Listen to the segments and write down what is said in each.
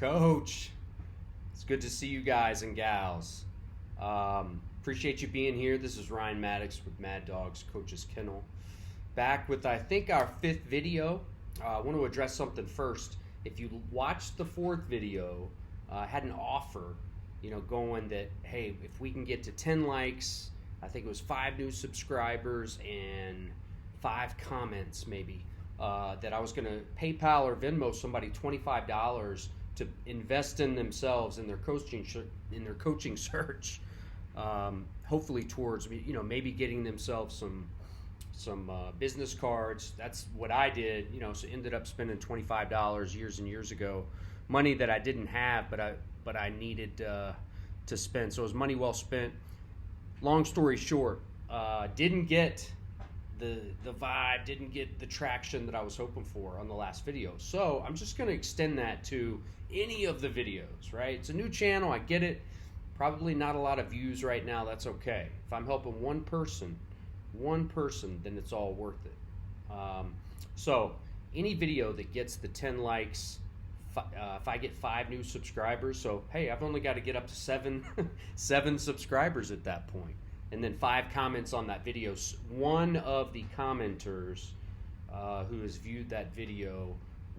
Coach, it's good to see you guys and gals. Appreciate you being here. This is Ryan Maddog with Maddog's Coach's Kennel. Back with, I think, our 5th video. I want to address something first. If you watched the 4th video, I had an offer, going that, hey, if we can get to 10 likes, I think it was 5 new subscribers and 5 comments maybe, that I was going to PayPal or Venmo somebody $25 to invest in themselves in their coaching search, hopefully towards maybe getting themselves some business cards. That's what I did, so ended up spending $25 years and years ago, money that I didn't have but I needed to spend. So it was money well spent. Long story short, didn't get the vibe, didn't get the traction that I was hoping for on the last video. So I'm just going to extend that to any of the videos, right? It's a new channel, I get it. Probably not a lot of views right now, that's okay. If I'm helping one person, then it's all worth it. So any video that gets the 10 likes, if I get 5 new subscribers, so hey, I've only got to get up to 7 subscribers at that point. And then 5 comments on that video. One of the commenters who has viewed that video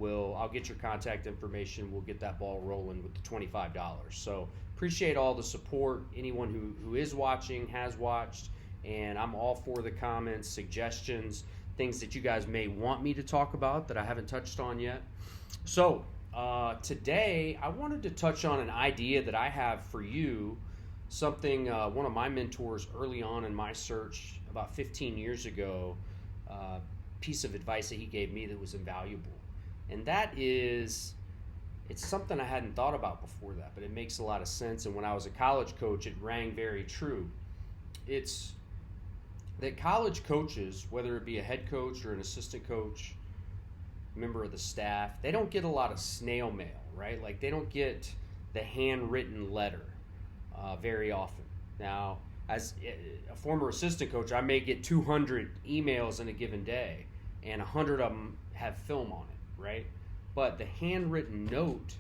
I'll get your contact information. We'll get that ball rolling with the $25. So appreciate all the support. Anyone who is watching, has watched, and I'm all for the comments, suggestions, things that you guys may want me to talk about that I haven't touched on yet. So today I wanted to touch on an idea that I have for you. Something one of my mentors early on in my search about 15 years ago, piece of advice that he gave me that was invaluable. And that is, it's something I hadn't thought about before that, but it makes a lot of sense. And when I was a college coach, it rang very true. It's that college coaches, whether it be a head coach or an assistant coach, member of the staff, they don't get a lot of snail mail, right? Like they don't get the handwritten letter very often. Now, as a former assistant coach, I may get 200 emails in a given day, and 100 of them have film on it, right? But the handwritten note,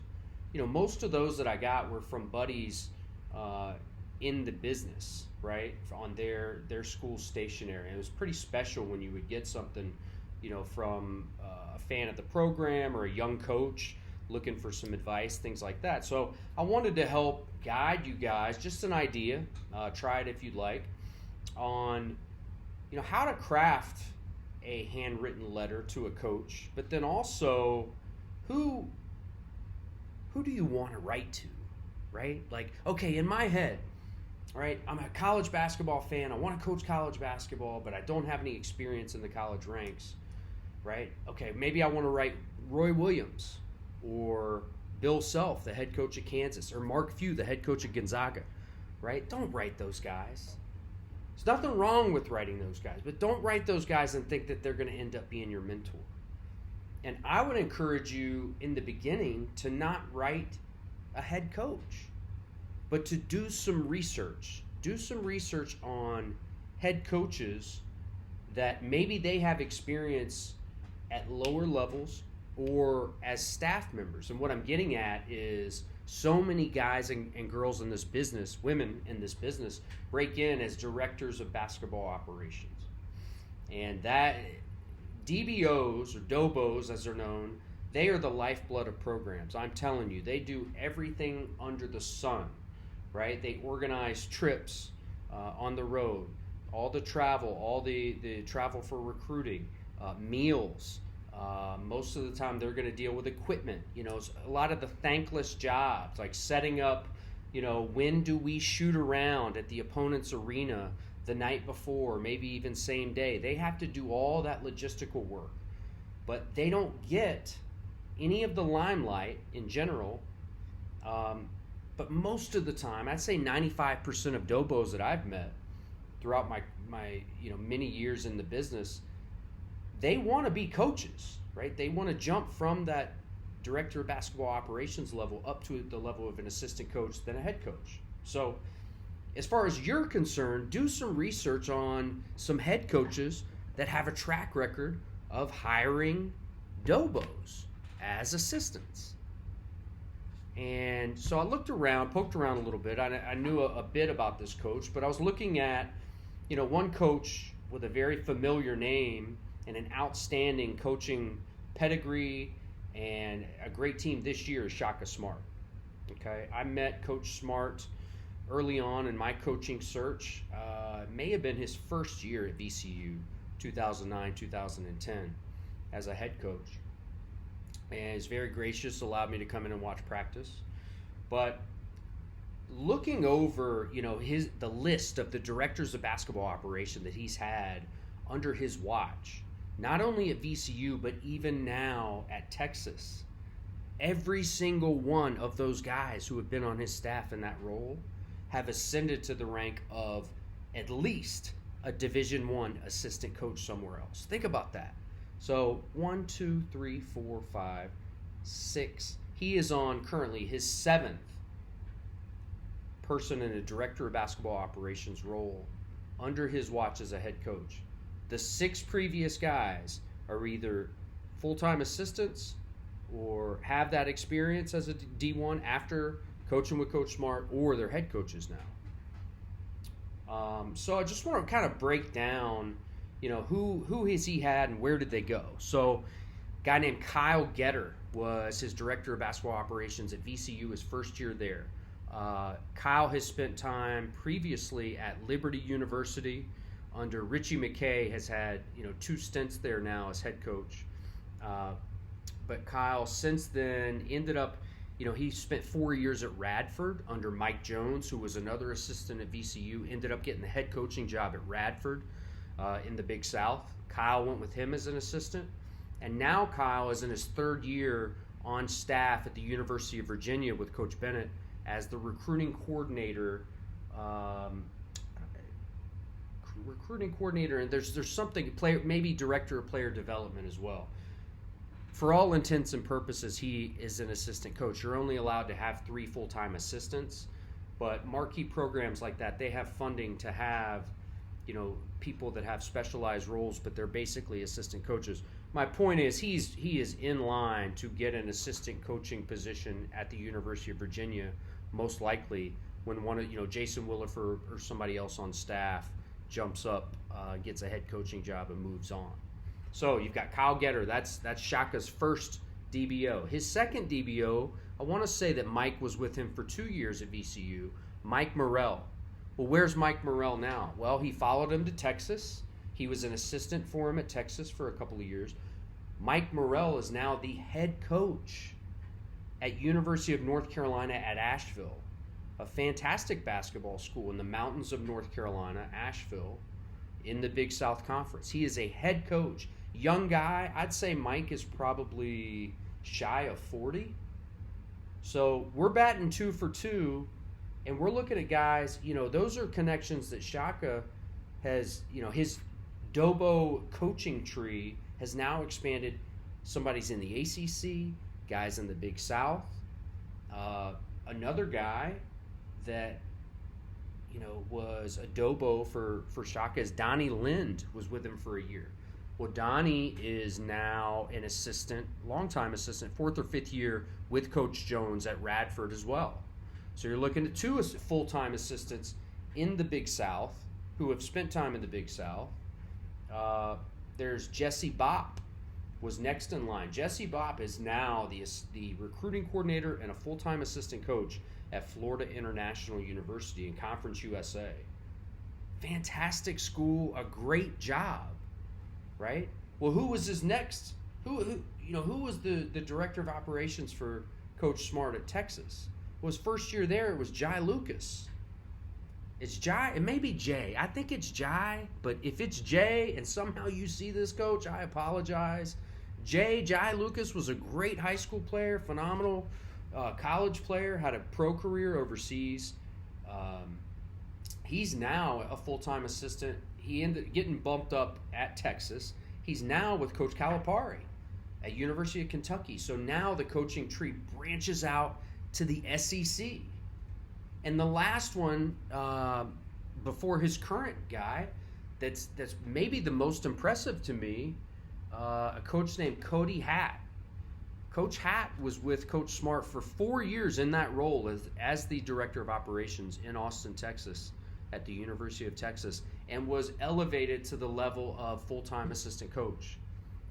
most of those that I got were from buddies in the business, right? On their school stationery. And it was pretty special when you would get something, from a fan of the program or a young coach looking for some advice, things like that. So I wanted to help guide you guys, just an idea, try it if you'd like, on how to craft a handwritten letter to a coach, but then also who do you want to write to, right? Like, okay, in my head, right, I'm a college basketball fan, I want to coach college basketball, but I don't have any experience in the college ranks, right? Okay, maybe I want to write Roy Williams or Bill Self, the head coach of Kansas, or Mark Few, the head coach of Gonzaga, right? Don't write those guys. There's nothing wrong with writing those guys, but don't write those guys and think that they're going to end up being your mentor. And I would encourage you in the beginning to not write a head coach, but to do some research. Do some research on head coaches that maybe they have experience at lower levels or as staff members. And what I'm getting at is so many guys and girls in this business, women in this business, break in as directors of basketball operations. And that DBOs, or DOBOs as they're known, they are the lifeblood of programs. I'm telling you, they do everything under the sun, right? They organize trips on the road, all the travel, all the travel for recruiting, meals. Most of the time they're going to deal with equipment, a lot of the thankless jobs, like setting up, when do we shoot around at the opponent's arena the night before, maybe even same day. They have to do all that logistical work, but they don't get any of the limelight in general. But most of the time, I'd say 95% of DOBOs that I've met throughout my many years in the business, they want to be coaches, right? They want to jump from that director of basketball operations level up to the level of an assistant coach, then a head coach. So as far as you're concerned, do some research on some head coaches that have a track record of hiring DOBOs as assistants. And so I looked around, poked around a little bit. I knew a bit about this coach, but I was looking at, one coach with a very familiar name and an outstanding coaching pedigree and a great team this year is Shaka Smart. Okay, I met Coach Smart early on in my coaching search. It may have been his first year at VCU, 2009, 2010, as a head coach. And he's very gracious, allowed me to come in and watch practice. But looking over, the list of the directors of basketball operation that he's had under his watch, not only at VCU, but even now at Texas, every single one of those guys who have been on his staff in that role have ascended to the rank of at least a Division I assistant coach somewhere else. Think about that. So 1, 2, 3, 4, 5, 6. He is on currently his 7th person in a director of basketball operations role under his watch as a head coach. The 6 previous guys are either full-time assistants or have that experience as a D1 after coaching with Coach Smart, or they're head coaches now. So I just want to kind of break down, who has he had and where did they go. So a guy named Kyle Getter was his director of basketball operations at VCU his first year there. Kyle has spent time previously at Liberty University under Richie McKay, has had 2 stints there now as head coach. But Kyle since then ended up, he spent 4 years at Radford under Mike Jones, who was another assistant at VCU, ended up getting the head coaching job at Radford in the Big South. Kyle went with him as an assistant. And now Kyle is in his 3rd year on staff at the University of Virginia with Coach Bennett as the recruiting coordinator. And there's something, maybe director of player development as well. For all intents and purposes, he is an assistant coach. You're only allowed to have 3 full-time assistants, but marquee programs like that, they have funding to have, people that have specialized roles, but they're basically assistant coaches. My point is he is in line to get an assistant coaching position at the University of Virginia, most likely when one of, Jason Willifer or somebody else on staff jumps up, gets a head coaching job and moves on. So you've got Kyle Getter. That's Shaka's first DBO. His second DBO, I want to say that Mike was with him for 2 years at VCU, Mike Morrell. Well, where's Mike Morrell now? Well, he followed him to Texas. He was an assistant for him at Texas for a couple of years. Mike Morrell is now the head coach at University of North Carolina at Asheville, a fantastic basketball school in the mountains of North Carolina, Asheville, in the Big South Conference. He is a head coach. Young guy, I'd say Mike is probably shy of 40. So we're batting 2 for 2, and we're looking at guys, those are connections that Shaka has, his DOBO coaching tree has now expanded. Somebody's in the ACC, guys in the Big South. Another guy that, was a DOBO for Shaka is Donnie Lind, was with him for a year. Well, Donnie is now an assistant, longtime assistant, 4th or 5th year with Coach Jones at Radford as well. So you're looking at 2 full-time assistants in the Big South who have spent time in the Big South. There's Jesse Bopp was next in line. Jesse Bopp is now the recruiting coordinator and a full-time assistant coach at Florida International University in Conference USA. Fantastic school, a great job, right? Well, who was his next? Who was the director of operations for Coach Smart at Texas? Well, his first year there, it was Jai Lucas. It's Jai, it may be Jay. I think it's Jai, but if it's Jay and somehow you see this, Coach, I apologize. Jai Lucas was a great high school player, phenomenal college player, had a pro career overseas. He's now a full-time assistant. He ended up getting bumped up at Texas. He's now with Coach Calipari at University of Kentucky. So now the coaching tree branches out to the SEC. And the last one, before his current guy, that's maybe the most impressive to me, a coach named Cody Hatt. Coach Hatt was with Coach Smart for 4 years in that role as the director of operations in Austin, Texas, at the University of Texas, and was elevated to the level of full-time assistant coach.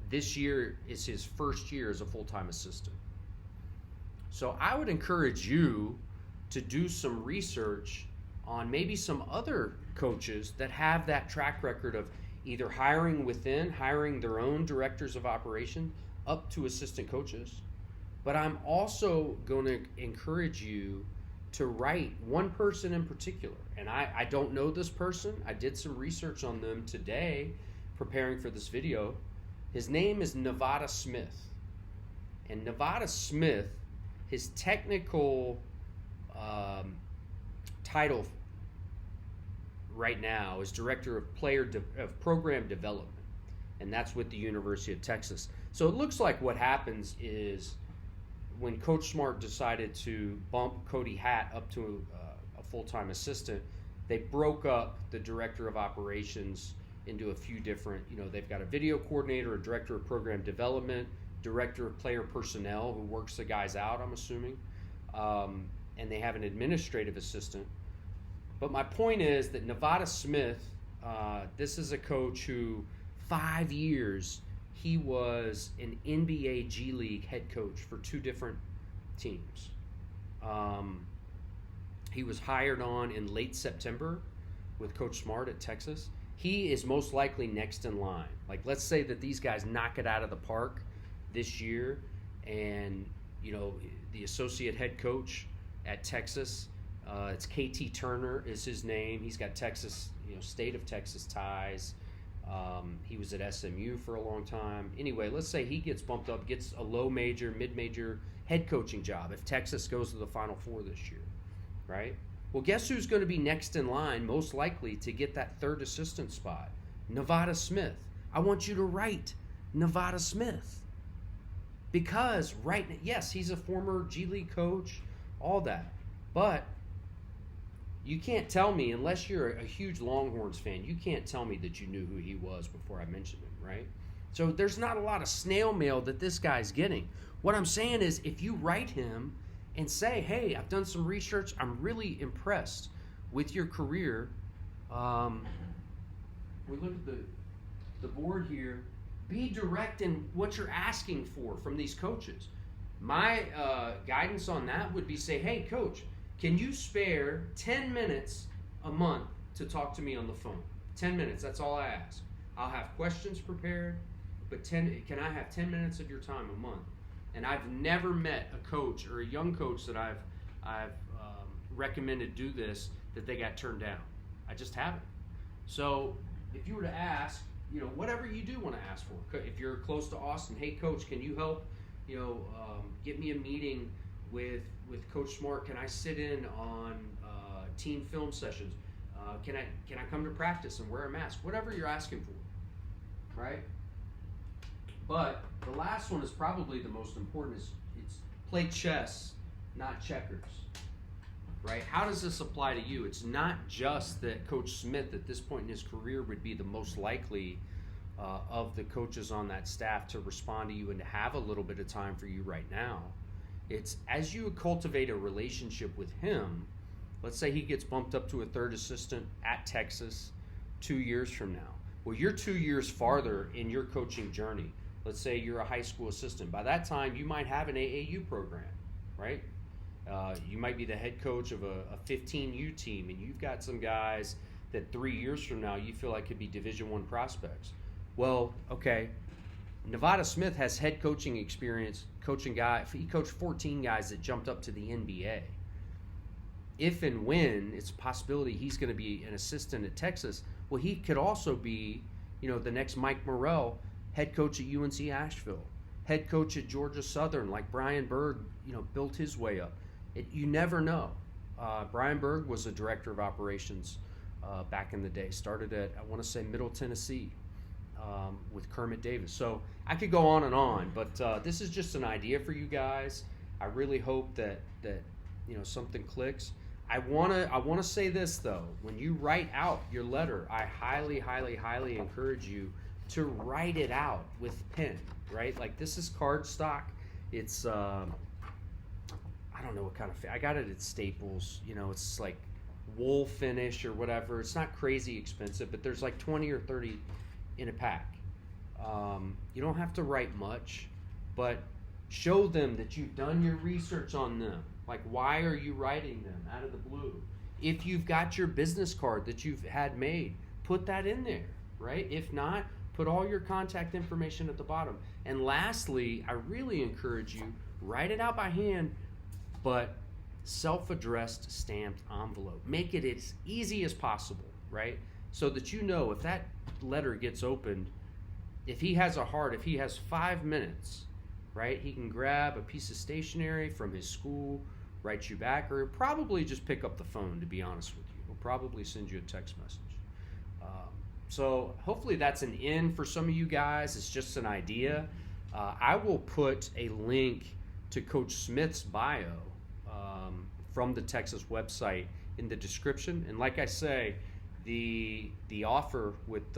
This year is his first year as a full-time assistant. So I would encourage you to do some research on maybe some other coaches that have that track record of either hiring their own directors of operation up to assistant coaches. But I'm also going to encourage you to write one person in particular. And I don't know this person. I did some research on them today preparing for this video. His name is Vada Smith. And Vada Smith, his technical title right now is Director of Program Development, and that's with the University of Texas. So it looks like what happens is when Coach Smart decided to bump Cody Hatt up to a full-time assistant, they broke up the Director of Operations into a few different, they've got a video coordinator, a Director of Program Development, Director of Player Personnel who works the guys out, I'm assuming, and they have an administrative assistant. But my point is that Vada Smith, this is a coach who 5 years he was an NBA G League head coach for 2 different teams. He was hired on in late September with Coach Smart at Texas. He is most likely next in line. Like, let's say that these guys knock it out of the park this year, and the associate head coach at Texas, it's KT Turner is his name. He's got Texas, state of Texas ties. He was at SMU for a long time. Anyway, let's say he gets bumped up, gets a low major, mid-major head coaching job if Texas goes to the Final Four this year, right? Well, guess who's going to be next in line most likely to get that third assistant spot? Vada Smith. I want you to write Vada Smith. Because yes, he's a former G League coach, all that. But you can't tell me, unless you're a huge Longhorns fan, you can't tell me that you knew who he was before I mentioned him, right? So there's not a lot of snail mail that this guy's getting. What I'm saying is, if you write him and say, hey, I've done some research, I'm really impressed with your career. We look at the board here. Be direct in what you're asking for from these coaches. My guidance on that would be say, hey, coach, can you spare 10 minutes a month to talk to me on the phone? 10 minutes, that's all I ask. I'll have questions prepared, but can I have 10 minutes of your time a month? And I've never met a coach or a young coach that I've recommended do this that they got turned down. I just haven't. So if you were to ask, whatever you do want to ask for, if you're close to Austin, hey coach, can you help, get me a meeting with Coach Smart? Can I sit in on team film sessions? Can I come to practice and wear a mask? Whatever you're asking for, right? But the last one is probably the most important. It's play chess, not checkers, right? How does this apply to you? It's not just that Coach Smith at this point in his career would be the most likely of the coaches on that staff to respond to you and to have a little bit of time for you right now. It's as you cultivate a relationship with him, let's say he gets bumped up to a third assistant at Texas 2 years from now. Well, you're 2 years farther in your coaching journey. Let's say you're a high school assistant. By that time, you might have an AAU program, right? You might be the head coach of a 15U team, and you've got some guys that 3 years from now you feel like could be Division I prospects. Well, okay, Vada Smith has head coaching experience, he coached 14 guys that jumped up to the NBA. If and when it's a possibility he's going to be an assistant at Texas, well, he could also be, the next Mike Morrell, head coach at UNC Asheville, head coach at Georgia Southern, like Brian Berg, built his way up. You never know. Brian Berg was a director of operations back in the day. Started at, I want to say, Middle Tennessee with Kermit Davis. So I could go on and on, but this is just an idea for you guys. I really hope that something clicks. I want to say this though. When you write out your letter, I highly, highly, highly encourage you to write it out with pen, right? Like, this is cardstock. It's I don't know what kind of I got it at Staples. You know, it's like wool finish or whatever. It's not crazy expensive, but there's like 20 or 30 in a pack. You don't have to write much, but show them that you've done your research on them. Like, why are you writing them out of the blue? If you've got your business card that you've had made, put that in there, right? If not, put all your contact information at the bottom. And lastly, I really encourage you, write it out by hand, but self-addressed stamped envelope. Make it as easy as possible, right? So that you know if that letter gets opened, if he has a heart, if he has 5 minutes, right, he can grab a piece of stationery from his school, write you back, or probably just pick up the phone, to be honest with you. He'll probably send you a text message. So hopefully that's an in for some of you guys. It's just an idea. I will put a link to Coach Smith's bio from the Texas website in the description. And like I say, the offer with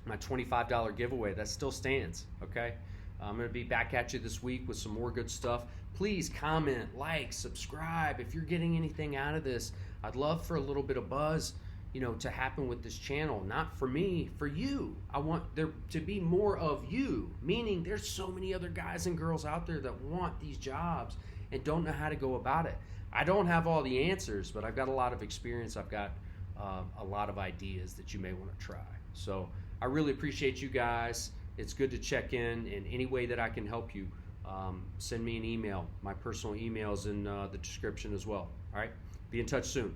my $25 giveaway, that still stands, okay? I'm going to be back at you this week with some more good stuff. Please comment, like, subscribe. If you're getting anything out of this, I'd love for a little bit of buzz, you know, to happen with this channel. Not for me, for you. I want there to be more of you, meaning there's so many other guys and girls out there that want these jobs and don't know how to go about it. I don't have all the answers, but I've got a lot of experience. I've got a lot of ideas that you may want to try. So I really appreciate you guys. It's good to check in any way that I can help you. Send me an email. My personal email is in the description as well. All right? Be in touch soon.